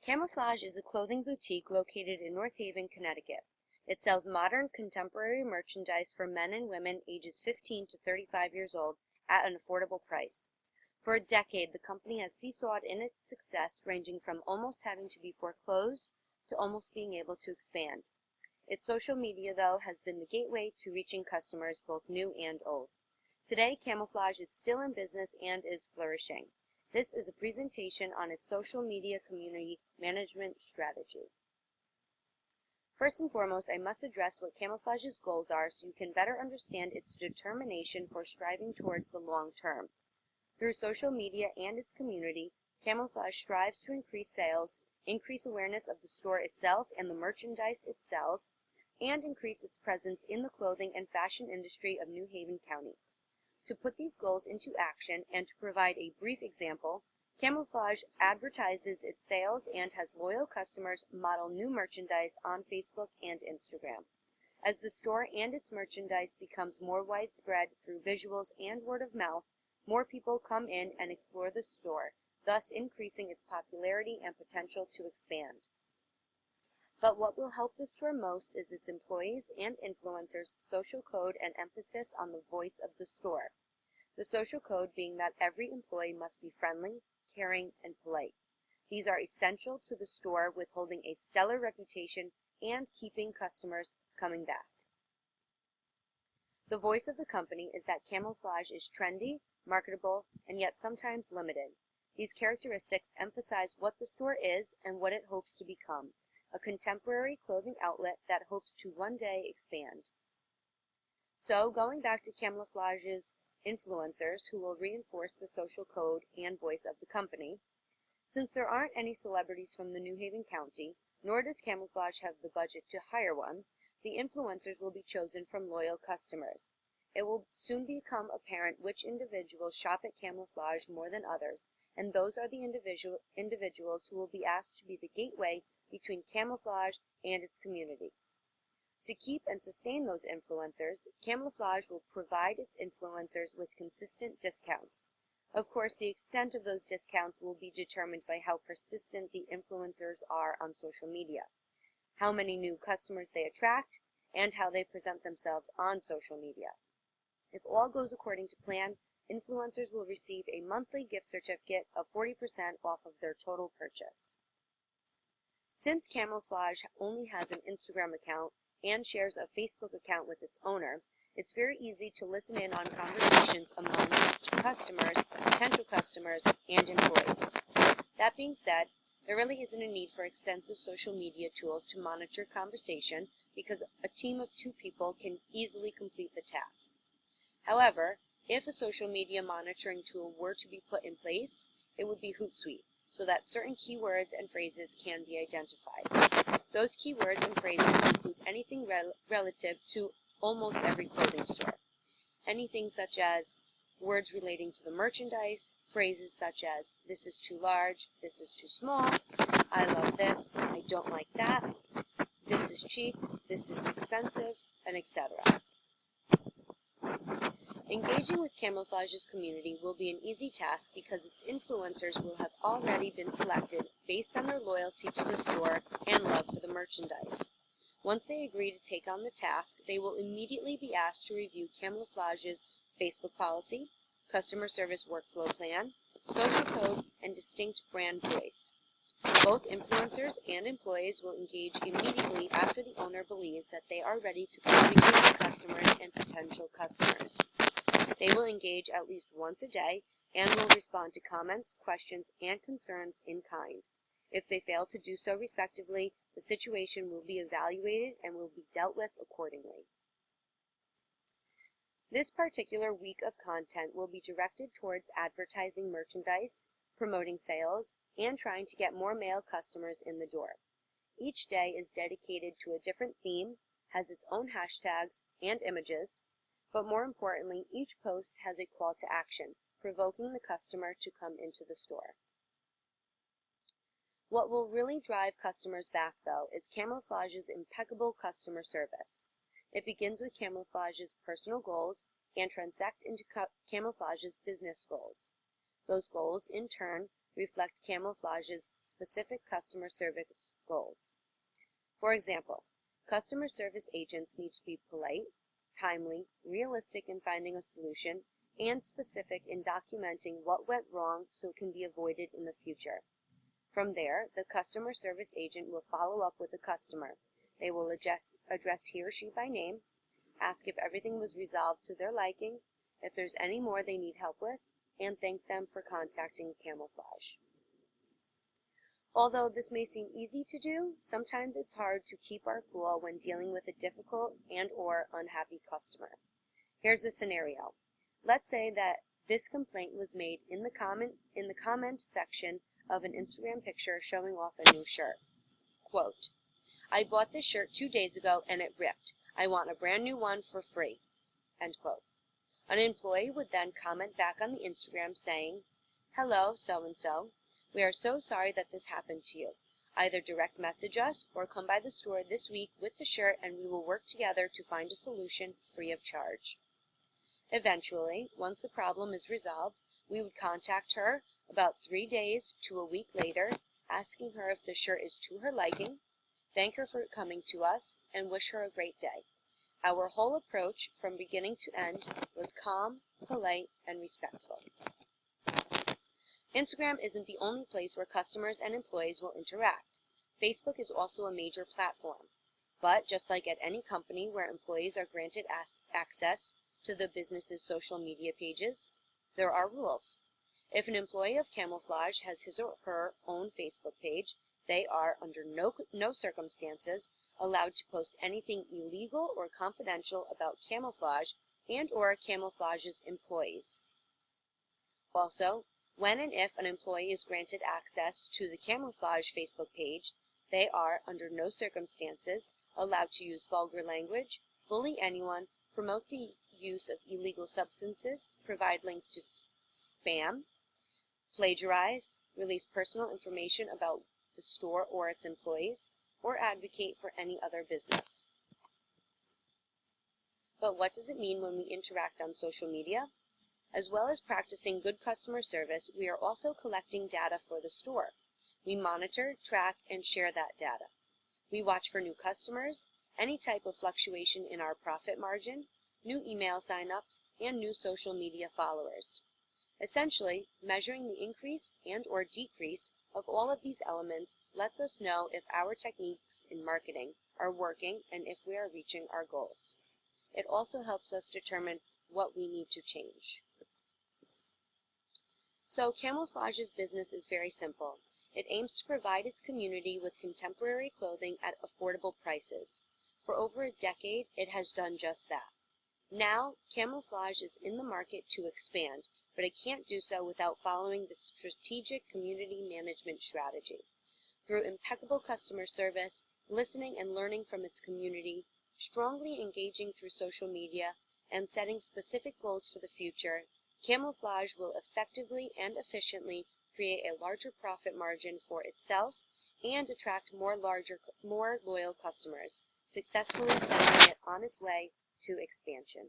Camouflage is a clothing boutique located in North Haven, Connecticut. It sells modern, contemporary merchandise for men and women ages 15 to 35 years old at an affordable price. For a decade, the company has seesawed in its success, ranging from almost having to be foreclosed to almost being able to expand. Its social media, though, has been the gateway to reaching customers, both new and old. Today, Camouflage is still in business and is flourishing. This is a presentation on its social media community management strategy. First and foremost, I must address what Camouflage's goals are so you can better understand its determination for striving towards the long term. Through social media and its community, Camouflage strives to increase sales, increase awareness of the store itself and the merchandise it sells, and increase its presence in the clothing and fashion industry of New Haven County. To put these goals into action and to provide a brief example, Camouflage advertises its sales and has loyal customers model new merchandise on Facebook and Instagram. As the store and its merchandise becomes more widespread through visuals and word of mouth, more people come in and explore the store, thus increasing its popularity and potential to expand. But what will help the store most is its employees and influencers' social code and emphasis on the voice of the store. The social code being that every employee must be friendly, caring, and polite. These are essential to the store with holding a stellar reputation and keeping customers coming back. The voice of the company is that Camouflage is trendy, marketable, and yet sometimes limited. These characteristics emphasize what the store is and what it hopes to become, a contemporary clothing outlet that hopes to one day expand. So, going back to Camouflage's influencers who will reinforce the social code and voice of the company, since there aren't any celebrities from the New Haven County, nor does Camouflage have the budget to hire one, the influencers will be chosen from loyal customers. It will soon become apparent which individuals shop at Camouflage more than others, and those are the individuals who will be asked to be the gateway between Camouflage and its community. To keep and sustain those influencers, Camouflage will provide its influencers with consistent discounts. Of course, the extent of those discounts will be determined by how persistent the influencers are on social media, how many new customers they attract, and how they present themselves on social media. If all goes according to plan, influencers will receive a monthly gift certificate of 40% off of their total purchase. Since Camouflage only has an Instagram account and shares a Facebook account with its owner, it's very easy to listen in on conversations amongst customers, potential customers, and employees. That being said, there really isn't a need for extensive social media tools to monitor conversation because a team of 2 people can easily complete the task. However, if a social media monitoring tool were to be put in place, it would be Hootsuite, so that certain keywords and phrases can be identified. Those keywords and phrases include anything relative to almost every clothing store. Anything such as words relating to the merchandise, phrases such as, this is too large, this is too small, I love this, I don't like that, this is cheap, this is expensive, and etc. Engaging with Camouflage's community will be an easy task because its influencers will have already been selected based on their loyalty to the store and love for the merchandise. Once they agree to take on the task, they will immediately be asked to review Camouflage's Facebook policy, customer service workflow plan, social code, and distinct brand voice. Both influencers and employees will engage immediately after the owner believes that they are ready to communicate with customers and potential customers. They will engage at least once a day and will respond to comments, questions, and concerns in kind. If they fail to do so respectively, the situation will be evaluated and will be dealt with accordingly. This particular week of content will be directed towards advertising merchandise, promoting sales, and trying to get more male customers in the door. Each day is dedicated to a different theme, has its own hashtags and images, but more importantly, each post has a call to action, provoking the customer to come into the store. What will really drive customers back, though, is Camouflage's impeccable customer service. It begins with Camouflage's personal goals and transect into Camouflage's business goals. Those goals, in turn, reflect camouflage's specific customer service goals. For example, customer service agents need to be polite, timely, realistic in finding a solution, and specific in documenting what went wrong so it can be avoided in the future. From there, the customer service agent will follow up with the customer. They will address he or she by name, ask if everything was resolved to their liking, if there's any more they need help with, and thank them for contacting Camouflage. Although this may seem easy to do, sometimes it's hard to keep our cool when dealing with a difficult and/or unhappy customer. Here's a scenario. Let's say that this complaint was made in the comment section of an Instagram picture showing off a new shirt. Quote, "I bought this shirt 2 days ago and it ripped. I want a brand new one for free." End quote. An employee would then comment back on the Instagram saying, "Hello, so-and-so. We are so sorry that this happened to you. Either direct message us or come by the store this week with the shirt and we will work together to find a solution free of charge." Eventually, once the problem is resolved, we would contact her about 3 days to a week later, asking her if the shirt is to her liking, thank her for coming to us, and wish her a great day. Our whole approach from beginning to end was calm, polite, and respectful. Instagram isn't the only place where customers and employees will interact. Facebook is also a major platform. But just like at any company where employees are granted access to the business's social media pages, there are rules. If an employee of Camouflage has his or her own Facebook page, they are, under no circumstances, allowed to post anything illegal or confidential about Camouflage and/or Camouflage's employees. Also, when and if an employee is granted access to the Camouflage Facebook page, they are, under no circumstances, allowed to use vulgar language, bully anyone, promote the use of illegal substances, provide links to spam, plagiarize, release personal information about the store or its employees, or advocate for any other business. But what does it mean when we interact on social media? As well as practicing good customer service, we are also collecting data for the store. We monitor, track, and share that data. We watch for new customers, any type of fluctuation in our profit margin, new email signups, and new social media followers. Essentially, measuring the increase and/or decrease of all of these elements lets us know if our techniques in marketing are working and if we are reaching our goals. It also helps us determine what we need to change. So Camouflage's business is very simple. It aims to provide its community with contemporary clothing at affordable prices. For over a decade, it has done just that. Now, Camouflage is in the market to expand, but it can't do so without following the strategic community management strategy. Through impeccable customer service, listening and learning from its community, strongly engaging through social media, and setting specific goals for the future, Camouflage will effectively and efficiently create a larger profit margin for itself and attract more loyal customers, successfully sending it on its way to expansion.